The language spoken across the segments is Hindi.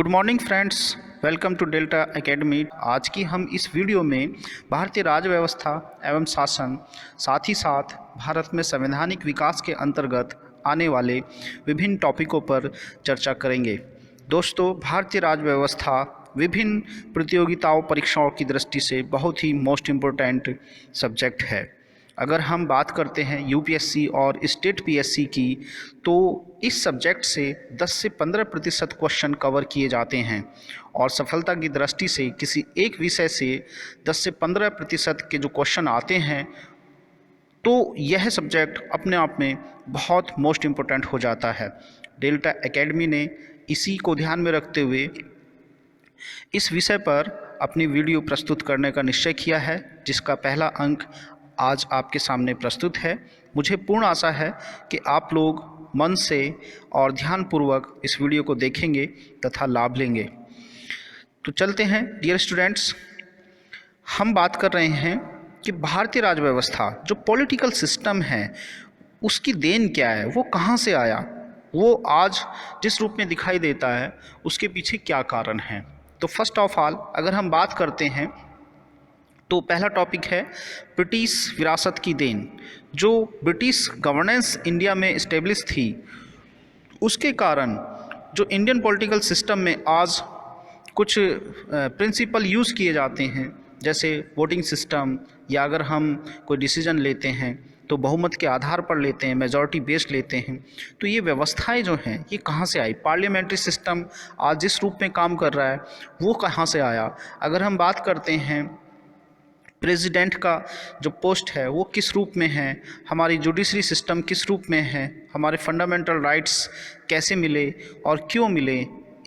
Good morning friends, welcome to Delta Academy. आज की हम इस वीडियो में भारतीय राज्य व्यवस्था एवं शासन, साथ ही साथ भारत में संवैधानिक विकास के अंतर्गत आने वाले विभिन्न टॉपिकों पर चर्चा करेंगे। दोस्तों, भारतीय राज्य व्यवस्था विभिन्न प्रतियोगिताओं परीक्षाओं की दृष्टि से बहुत ही मोस्ट इम्पोर्टेंट सब्जेक्ट है। अगर हम बात करते हैं यूपीएससी और स्टेट पीएससी की, तो इस सब्जेक्ट से 10 से 15% क्वेश्चन कवर किए जाते हैं और सफलता की दृष्टि से किसी एक विषय से 10 से 15% के जो क्वेश्चन आते हैं, तो यह सब्जेक्ट अपने आप में बहुत मोस्ट इम्पोर्टेंट हो जाता है। डेल्टा एकेडमी ने इसी को ध्यान में रखते हुए इस विषय पर अपनी वीडियो प्रस्तुत करने का निश्चय किया है, जिसका पहला अंक आज आपके सामने प्रस्तुत है। मुझे पूर्ण आशा है कि आप लोग मन से और ध्यानपूर्वक इस वीडियो को देखेंगे तथा लाभ लेंगे। तो चलते हैं डियर स्टूडेंट्स, हम बात कर रहे हैं कि भारतीय राज्य व्यवस्था जो पॉलिटिकल सिस्टम है उसकी देन क्या है, वो कहाँ से आया, वो आज जिस रूप में दिखाई देता है उसके पीछे क्या कारण है। तो फर्स्ट ऑफ ऑल अगर हम बात करते हैं तो पहला टॉपिक है ब्रिटिश विरासत की देन। जो ब्रिटिश गवर्नेंस इंडिया में इस्टेब्लिश थी, उसके कारण जो इंडियन पॉलिटिकल सिस्टम में आज कुछ प्रिंसिपल यूज़ किए जाते हैं, जैसे वोटिंग सिस्टम, या अगर हम कोई डिसीजन लेते हैं तो बहुमत के आधार पर लेते हैं, मेजॉरिटी बेस्ड लेते हैं। तो ये व्यवस्थाएं जो हैं ये कहाँ से आई? पार्लियामेंट्री सिस्टम आज जिस रूप में काम कर रहा है वो कहाँ से आया? अगर हम बात करते हैं प्रेसिडेंट का जो पोस्ट है वो किस रूप में है, हमारी जुडिशरी सिस्टम किस रूप में है, हमारे फंडामेंटल राइट्स कैसे मिले और क्यों मिले,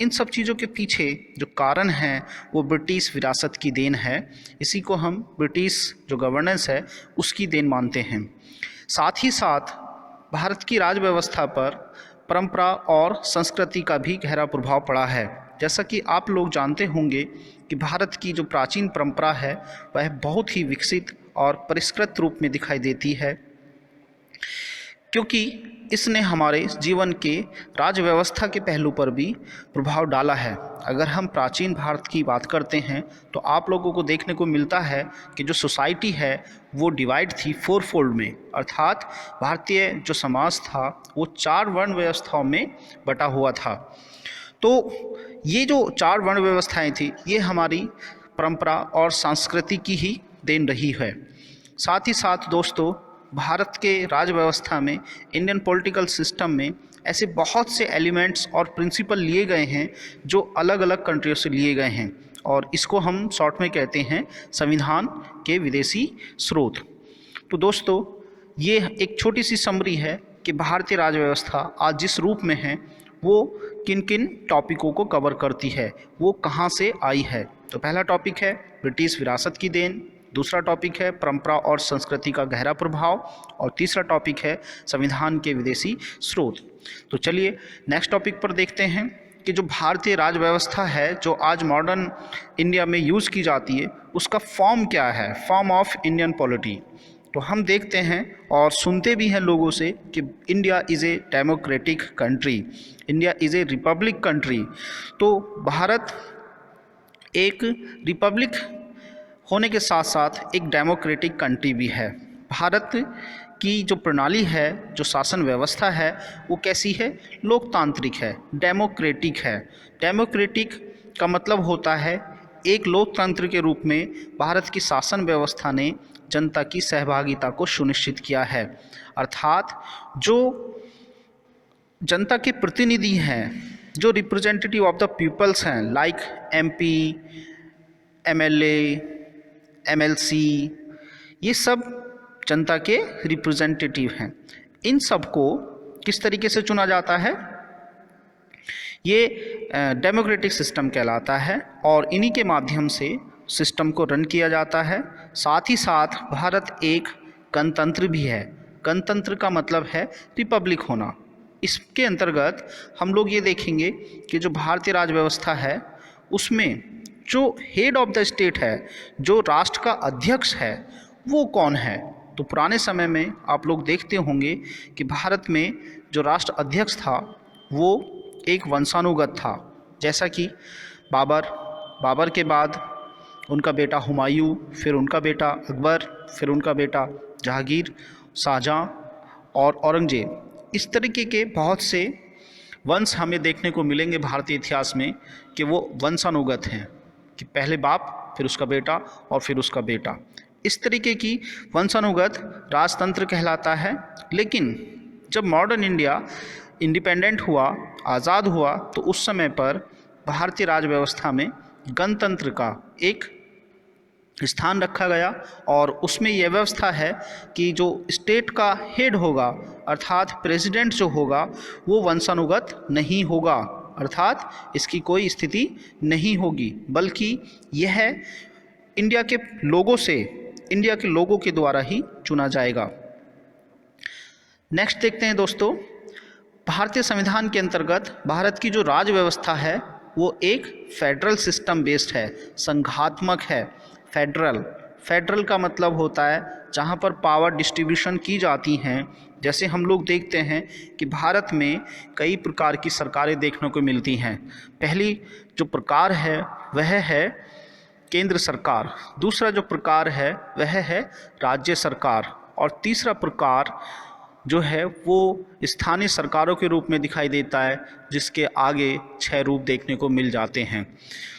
इन सब चीज़ों के पीछे जो कारण है वो ब्रिटिश विरासत की देन है। इसी को हम ब्रिटिश जो गवर्नेंस है उसकी देन मानते हैं। साथ ही साथ भारत की राज्य व्यवस्था पर परंपरा और संस्कृति का भी गहरा प्रभाव पड़ा है। जैसा कि आप लोग जानते होंगे कि भारत की जो प्राचीन परंपरा है वह बहुत ही विकसित और परिष्कृत रूप में दिखाई देती है, क्योंकि इसने हमारे जीवन के राज्य व्यवस्था के पहलू पर भी प्रभाव डाला है। अगर हम प्राचीन भारत की बात करते हैं तो आप लोगों को देखने को मिलता है कि जो सोसाइटी है वो डिवाइड थी 4 फोल्ड में, अर्थात भारतीय जो समाज था वो 4 वर्ण व्यवस्थाओं में बटा हुआ था। तो ये जो 4 वर्ण व्यवस्थाएं थी ये हमारी परंपरा और संस्कृति की ही देन रही है। साथ ही साथ दोस्तों, भारत के राज्य व्यवस्था में, इंडियन पॉलिटिकल सिस्टम में ऐसे बहुत से एलिमेंट्स और प्रिंसिपल लिए गए हैं जो अलग अलग कंट्रियों से लिए गए हैं, और इसको हम शॉर्ट में कहते हैं संविधान के विदेशी स्रोत। तो दोस्तों, ये एक छोटी सी समरी है कि भारतीय राज्य व्यवस्था आज जिस रूप में है वो किन किन टॉपिकों को कवर करती है, वो कहाँ से आई है। तो पहला टॉपिक है ब्रिटिश विरासत की देन, दूसरा टॉपिक है परंपरा और संस्कृति का गहरा प्रभाव, और तीसरा टॉपिक है संविधान के विदेशी स्रोत। तो चलिए नेक्स्ट टॉपिक पर देखते हैं कि जो भारतीय राज्य व्यवस्था है जो आज मॉडर्न इंडिया में यूज़ की जाती है उसका फॉर्म क्या है, फॉर्म ऑफ इंडियन पॉलिटी। तो हम देखते हैं और सुनते भी हैं लोगों से कि India is a democratic country, India is a Republic country. तो भारत एक रिपब्लिक होने के साथ साथ एक डेमोक्रेटिक कंट्री भी है। भारत की जो प्रणाली है, जो शासन व्यवस्था है, वो कैसी है? लोकतांत्रिक है, डेमोक्रेटिक है। डेमोक्रेटिक का मतलब होता है एक लोकतंत्र के रूप में भारत की शासन व्यवस्था ने जनता की सहभागिता को सुनिश्चित किया है, अर्थात जो जनता के प्रतिनिधि हैं, जो रिप्रेजेंटेटिव ऑफ द पीपल्स हैं, लाइक एमपी, एमएलए, एमएलसी, ये सब जनता के रिप्रेजेंटेटिव हैं। इन सब को किस तरीके से चुना जाता है? ये डेमोक्रेटिक सिस्टम कहलाता है और इन्हीं के माध्यम से सिस्टम को रन किया जाता है। साथ ही साथ भारत एक गणतंत्र भी है। गणतंत्र का मतलब है रिपब्लिक होना। इसके अंतर्गत हम लोग ये देखेंगे कि जो भारतीय राज्य व्यवस्था है उसमें जो हेड ऑफ द स्टेट है, जो राष्ट्र का अध्यक्ष है, वो कौन है? तो पुराने समय में आप लोग देखते होंगे कि भारत में जो राष्ट्र अध्यक्ष था वो एक वंशानुगत था, जैसा कि बाबर के बाद उनका बेटा हुमायूं, फिर उनका बेटा अकबर, फिर उनका बेटा जहांगीर, शाहजहां और औरंगजेब। इस तरीके के बहुत से वंश हमें देखने को मिलेंगे भारतीय इतिहास में कि वो वंशानुगत हैं, कि पहले बाप, फिर उसका बेटा और फिर उसका बेटा। इस तरीके की वंशानुगत राजतंत्र कहलाता है। लेकिन जब मॉडर्न इंडिया इंडिपेंडेंट हुआ, आज़ाद हुआ, तो उस समय पर भारतीय राज व्यवस्था में गणतंत्र का एक स्थान रखा गया और उसमें यह व्यवस्था है कि जो स्टेट का हेड होगा अर्थात प्रेसिडेंट जो होगा वो वंशानुगत नहीं होगा, अर्थात इसकी कोई स्थिति नहीं होगी, बल्कि यह इंडिया के लोगों के द्वारा ही चुना जाएगा। नेक्स्ट देखते हैं दोस्तों, भारतीय संविधान के अंतर्गत भारत की जो राज व्यवस्था है वो एक फेडरल सिस्टम बेस्ड है, संघात्मक है। फेडरल का मतलब होता है जहाँ पर पावर डिस्ट्रीब्यूशन की जाती हैं। जैसे हम लोग देखते हैं कि भारत में कई प्रकार की सरकारें देखने को मिलती हैं। पहली जो प्रकार है वह है केंद्र सरकार, दूसरा जो प्रकार है वह है राज्य सरकार, और तीसरा प्रकार जो है वो स्थानीय सरकारों के रूप में दिखाई देता है, जिसके आगे 6 रूप देखने को मिल जाते हैं।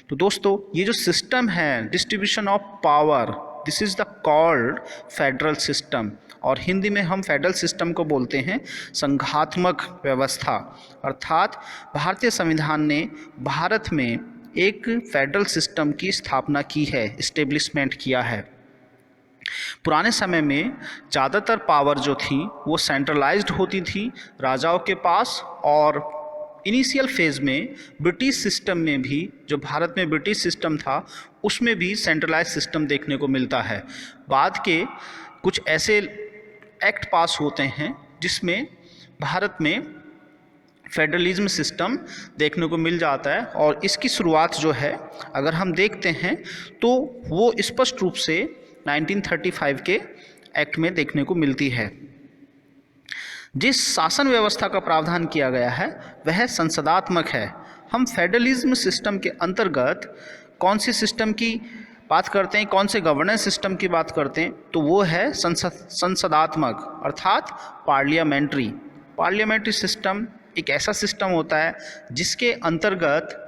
तो दोस्तों, ये जो सिस्टम है distribution of power, this is the called federal system, और हिंदी में हम फेडरल सिस्टम को बोलते हैं संघात्मक व्यवस्था। अर्थात भारतीय संविधान ने भारत में एक फेडरल सिस्टम की स्थापना की है, इस्टेब्लिशमेंट किया है। पुराने समय में ज़्यादातर पावर जो थी वो सेंट्रलाइज्ड होती थी राजाओं के पास, और इनिशियल फेज़ में ब्रिटिश सिस्टम में भी, जो भारत में ब्रिटिश सिस्टम था उसमें भी सेंट्रलाइज सिस्टम देखने को मिलता है। बाद के कुछ ऐसे एक्ट पास होते हैं जिसमें भारत में फेडरलिज्म सिस्टम देखने को मिल जाता है, और इसकी शुरुआत जो है अगर हम देखते हैं तो वो स्पष्ट रूप से 1935 के एक्ट में देखने को मिलती है। जिस शासन व्यवस्था का प्रावधान किया गया है वह संसदात्मक है। हम फेडरलिज्म सिस्टम के अंतर्गत कौन से सिस्टम की बात करते हैं, कौन से गवर्नेंस सिस्टम की बात करते हैं, तो वो है संसदात्मक, अर्थात पार्लियामेंट्री सिस्टम एक ऐसा सिस्टम होता है जिसके अंतर्गत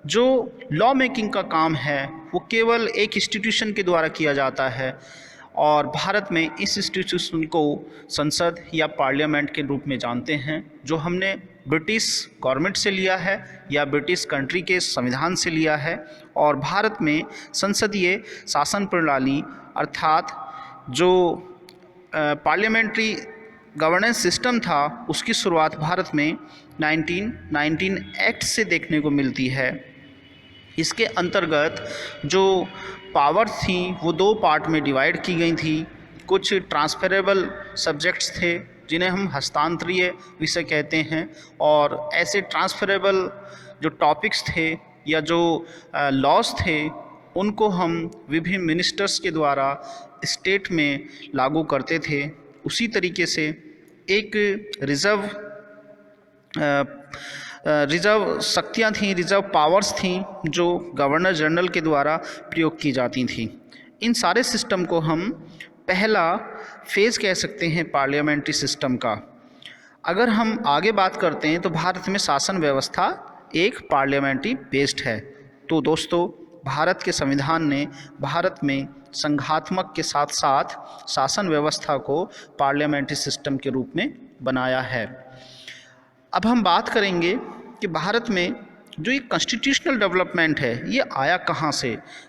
जो लॉ मेकिंग का काम है वो केवल एक इंस्टीट्यूशन के द्वारा किया जाता है, और भारत में इस इंस्टीट्यूशन को संसद या पार्लियामेंट के रूप में जानते हैं, जो हमने ब्रिटिश गवर्नमेंट से लिया है या ब्रिटिश कंट्री के संविधान से लिया है। और भारत में संसदीय शासन प्रणाली अर्थात जो पार्लियामेंट्री गवर्नेंस सिस्टम था उसकी शुरुआत भारत में 1919 एक्ट से देखने को मिलती है। इसके अंतर्गत जो पावर थी वो 2 पार्ट में डिवाइड की गई थी। कुछ ट्रांसफरेबल सब्जेक्ट्स थे जिन्हें हम हस्तांतरीय विषय कहते हैं, और ऐसे ट्रांसफरेबल जो टॉपिक्स थे या जो लॉज थे उनको हम विभिन्न मिनिस्टर्स के द्वारा स्टेट में लागू करते थे। उसी तरीके से एक रिजर्व शक्तियाँ थीं, रिजर्व पावर्स थीं जो गवर्नर जनरल के द्वारा प्रयोग की जाती थीं। इन सारे सिस्टम को हम पहला फेज़ कह सकते हैं पार्लियामेंट्री सिस्टम का। अगर हम आगे बात करते हैं तो भारत में शासन व्यवस्था एक पार्लियामेंट्री बेस्ड है। तो दोस्तों, भारत के संविधान ने भारत में संघात्मक के साथ साथ शासन व्यवस्था को पार्लियामेंट्री सिस्टम के रूप में बनाया है। अब हम बात करेंगे कि भारत में जो ये कॉन्स्टिट्यूशनल डेवलपमेंट है ये आया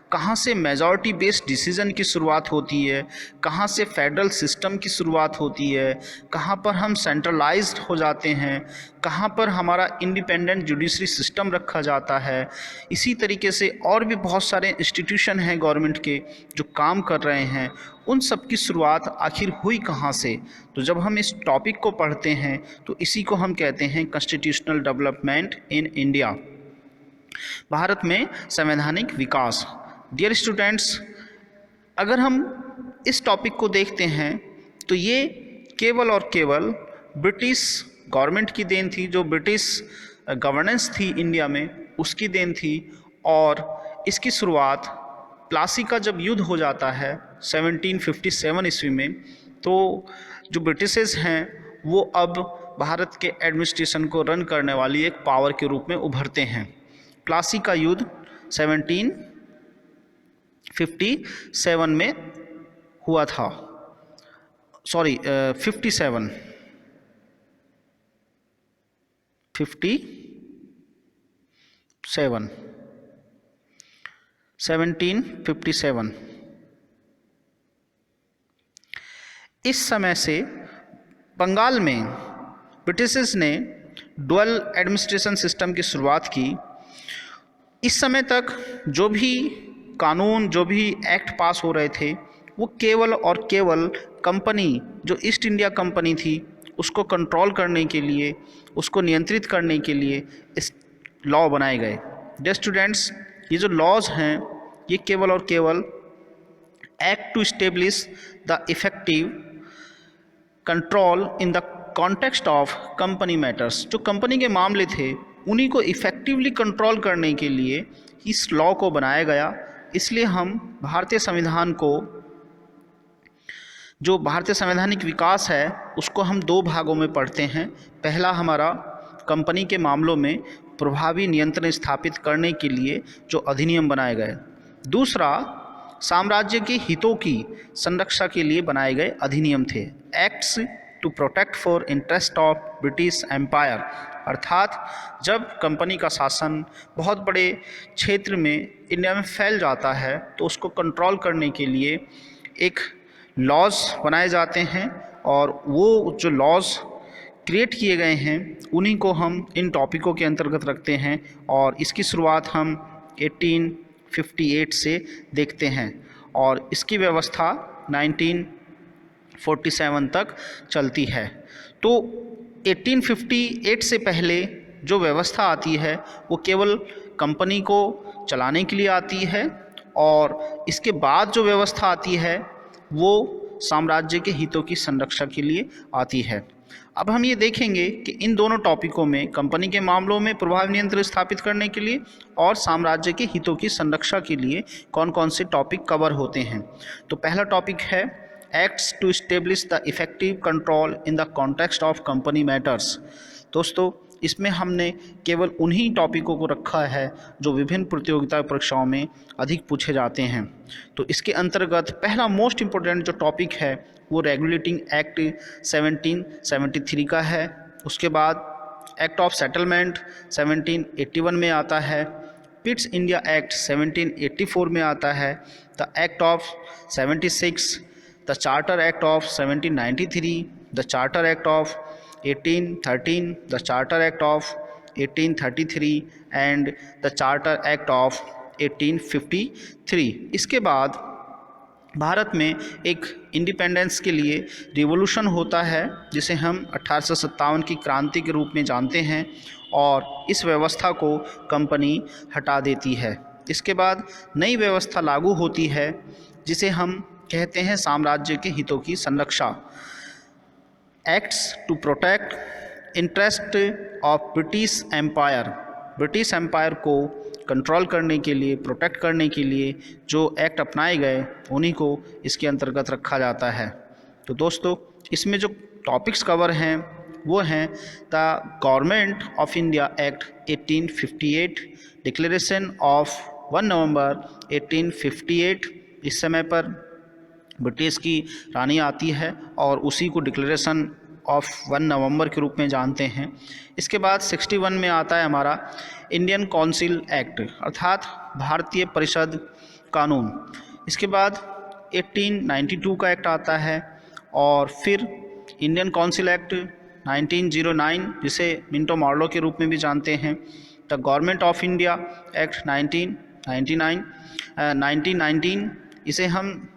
कहाँ से मेजॉरिटी बेस्ड डिसीजन की शुरुआत होती है, कहाँ से फेडरल सिस्टम की शुरुआत होती है, कहाँ पर हम सेंट्रलाइज्ड हो जाते हैं, कहाँ पर हमारा इंडिपेंडेंट जुडिशरी सिस्टम रखा जाता है। इसी तरीके से और भी बहुत सारे इंस्टीट्यूशन हैं गवर्नमेंट के जो काम कर रहे हैं, उन सब की शुरुआत आखिर हुई कहाँ से। तो जब हम इस टॉपिक को पढ़ते हैं तो इसी को हम कहते हैं constitutional development in India, Bharat में संवैधानिक विकास। डियर स्टूडेंट्स, अगर हम इस टॉपिक को देखते हैं तो ये केवल और केवल ब्रिटिश गवर्नमेंट की देन थी। जो ब्रिटिश गवर्नेंस थी इंडिया में उसकी देन थी। और इसकी शुरुआत प्लासी का जब युद्ध हो जाता है 1757 ईस्वी में, तो जो ब्रिटिशर्स हैं वो अब भारत के एडमिनिस्ट्रेशन को रन करने वाली एक पावर के रूप में उभरते हैं। प्लासी का युद्ध 1757 में हुआ था, 57 1757। इस समय से बंगाल में ब्रिटिशर्स ने डुअल एडमिनिस्ट्रेशन सिस्टम की शुरुआत की। इस समय तक जो भी कानून, जो भी एक्ट पास हो रहे थे, वो केवल और केवल कंपनी, जो ईस्ट इंडिया कंपनी थी, उसको कंट्रोल करने के लिए, उसको नियंत्रित करने के लिए इस लॉ बनाए गए। डियर स्टूडेंट्स, ये जो लॉज हैं ये केवल और केवल act to establish the effective control in the context of company matters, जो कंपनी के मामले थे उन्हीं को इफ़ेक्टिवली कंट्रोल करने के लिए इस लॉ को बनाया गया। इसलिए हम भारतीय संविधान को, जो भारतीय संवैधानिक विकास है, उसको हम दो भागों में पढ़ते हैं। पहला हमारा कंपनी के मामलों में प्रभावी नियंत्रण स्थापित करने के लिए जो अधिनियम बनाए गए, दूसरा साम्राज्य के हितों की संरक्षा के लिए बनाए गए अधिनियम थे, acts to protect for interest of British empire. अर्थात जब कंपनी का शासन बहुत बड़े क्षेत्र में इंडिया में फैल जाता है तो उसको कंट्रोल करने के लिए एक लॉज बनाए जाते हैं, और वो जो लॉज क्रिएट किए गए हैं उन्हीं को हम इन टॉपिकों के अंतर्गत रखते हैं। और इसकी शुरुआत हम 1858 से देखते हैं और इसकी व्यवस्था 1947 तक चलती है। तो 1858 से पहले जो व्यवस्था आती है वो केवल कंपनी को चलाने के लिए आती है, और इसके बाद जो व्यवस्था आती है वो साम्राज्य के हितों की संरक्षा के लिए आती है। अब हम ये देखेंगे कि इन दोनों टॉपिकों में, कंपनी के मामलों में प्रभावी नियंत्रण स्थापित करने के लिए और साम्राज्य के हितों की संरक्षा के लिए कौन कौन से टॉपिक कवर होते हैं। तो पहला टॉपिक है acts to establish the effective control in the context of company matters. दोस्तों, इसमें हमने केवल उन्हीं टॉपिकों को रखा है जो विभिन्न प्रतियोगिता परीक्षाओं में अधिक पूछे जाते हैं। तो इसके अंतर्गत पहला मोस्ट इम्पोर्टेंट जो टॉपिक है वो रेगुलेटिंग एक्ट 1773 का है। उसके बाद एक्ट ऑफ सेटलमेंट 1781 में आता है, पिट्स इंडिया एक्ट 1784 में आता है, the act of 76, the charter act of 1793, the charter act of 1813, the charter act of 1833 and the charter act of 1853। इसके बाद भारत में एक इंडिपेंडेंस के लिए रिवॉल्यूशन होता है जिसे हम 1857 की क्रांति के रूप में जानते हैं, और इस व्यवस्था को कंपनी हटा देती है। इसके बाद नई व्यवस्था लागू होती है जिसे हम कहते हैं साम्राज्य के हितों की संरक्षा, acts to protect interest of British empire. British empire को कंट्रोल करने के लिए, प्रोटेक्ट करने के लिए जो एक्ट अपनाए गए उन्हीं को इसके अंतर्गत रखा जाता है। तो दोस्तों, इसमें जो टॉपिक्स कवर हैं वो हैं the government of India act 1858, declaration of 1 नवंबर 1858। इस समय पर ब्रिटिश की रानी आती है और उसी को डिक्लेरेशन ऑफ 1 नवंबर के रूप में जानते हैं। इसके बाद 61 में आता है हमारा इंडियन काउंसिल एक्ट, अर्थात भारतीय परिषद कानून। इसके बाद 1892 का एक्ट आता है, और फिर इंडियन काउंसिल एक्ट 1909 जिसे मिंटो मॉर्लो के रूप में भी जानते हैं, the government of India act 1919, इसे हम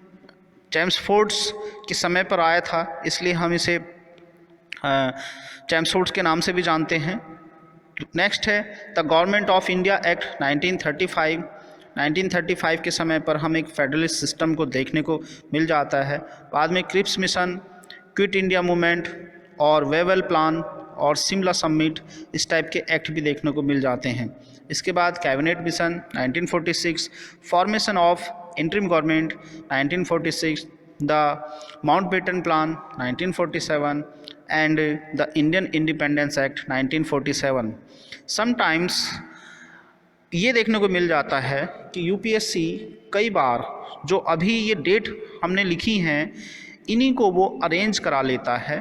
चैम्सफोर्ड्स के समय पर आया था इसलिए हम इसे चैम्सफोर्ड्स के नाम से भी जानते हैं। नेक्स्ट है the government of India act 1935। 1935 के समय पर हम एक फेडरलिस्ट सिस्टम को देखने को मिल जाता है। बाद में Cripps mission, quit India movement और वेवेल प्लान और शिमला समिट, इस टाइप के एक्ट भी देखने को मिल जाते हैं। इसके बाद cabinet mission 1946, formation of interim government 1946, the Mountbatten plan 1947 and the Indian independence act 1947। Sometimes ये देखने को मिल जाता है कि यूपीएससी कई बार जो अभी ये डेट हमने लिखी हैं इन्हीं को वो अरेंज करा लेता है।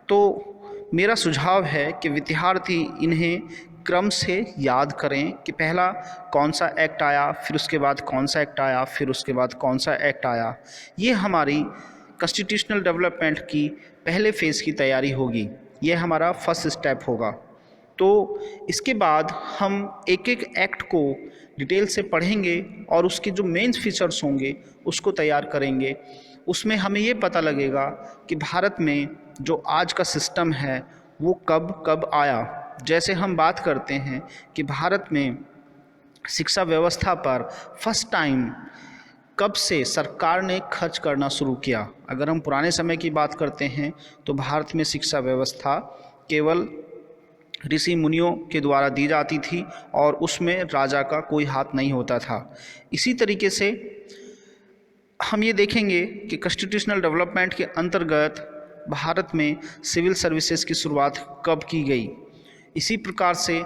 तो मेरा सुझाव है कि विद्यार्थी इन्हें क्रम से याद करें कि पहला कौन सा एक्ट आया, फिर उसके बाद कौन सा एक्ट आया, फिर उसके बाद कौन सा एक्ट आया। ये हमारी कॉन्स्टिट्यूशनल डेवलपमेंट की पहले फ़ेज़ की तैयारी होगी, ये हमारा फर्स्ट स्टेप होगा। तो इसके बाद हम एक एक एक्ट को डिटेल से पढ़ेंगे और उसके जो मेन फीचर्स होंगे उसको तैयार करेंगे। उसमें हमें ये पता लगेगा कि भारत में जो आज का सिस्टम है वो कब कब आया। जैसे हम बात करते हैं कि भारत में शिक्षा व्यवस्था पर फर्स्ट टाइम कब से सरकार ने खर्च करना शुरू किया। अगर हम पुराने समय की बात करते हैं तो भारत में शिक्षा व्यवस्था केवल ऋषि मुनियों के द्वारा दी जाती थी और उसमें राजा का कोई हाथ नहीं होता था। इसी तरीके से हम ये देखेंगे कि कॉन्स्टिट्यूशनल डेवलपमेंट के अंतर्गत भारत में सिविल सर्विसेज की शुरुआत कब की गई। इसी प्रकार से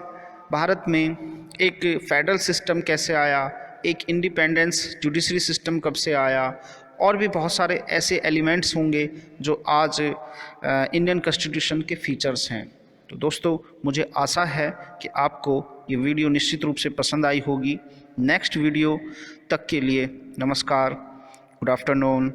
भारत में एक फेडरल सिस्टम कैसे आया, एक इंडिपेंडेंस जुडिशरी सिस्टम कब से आया, और भी बहुत सारे ऐसे एलिमेंट्स होंगे जो आज इंडियन कॉन्स्टिट्यूशन के फीचर्स हैं। तो दोस्तों, मुझे आशा है कि आपको ये वीडियो निश्चित रूप से पसंद आई होगी। नेक्स्ट वीडियो तक के लिए नमस्कार, गुड आफ्टरनून।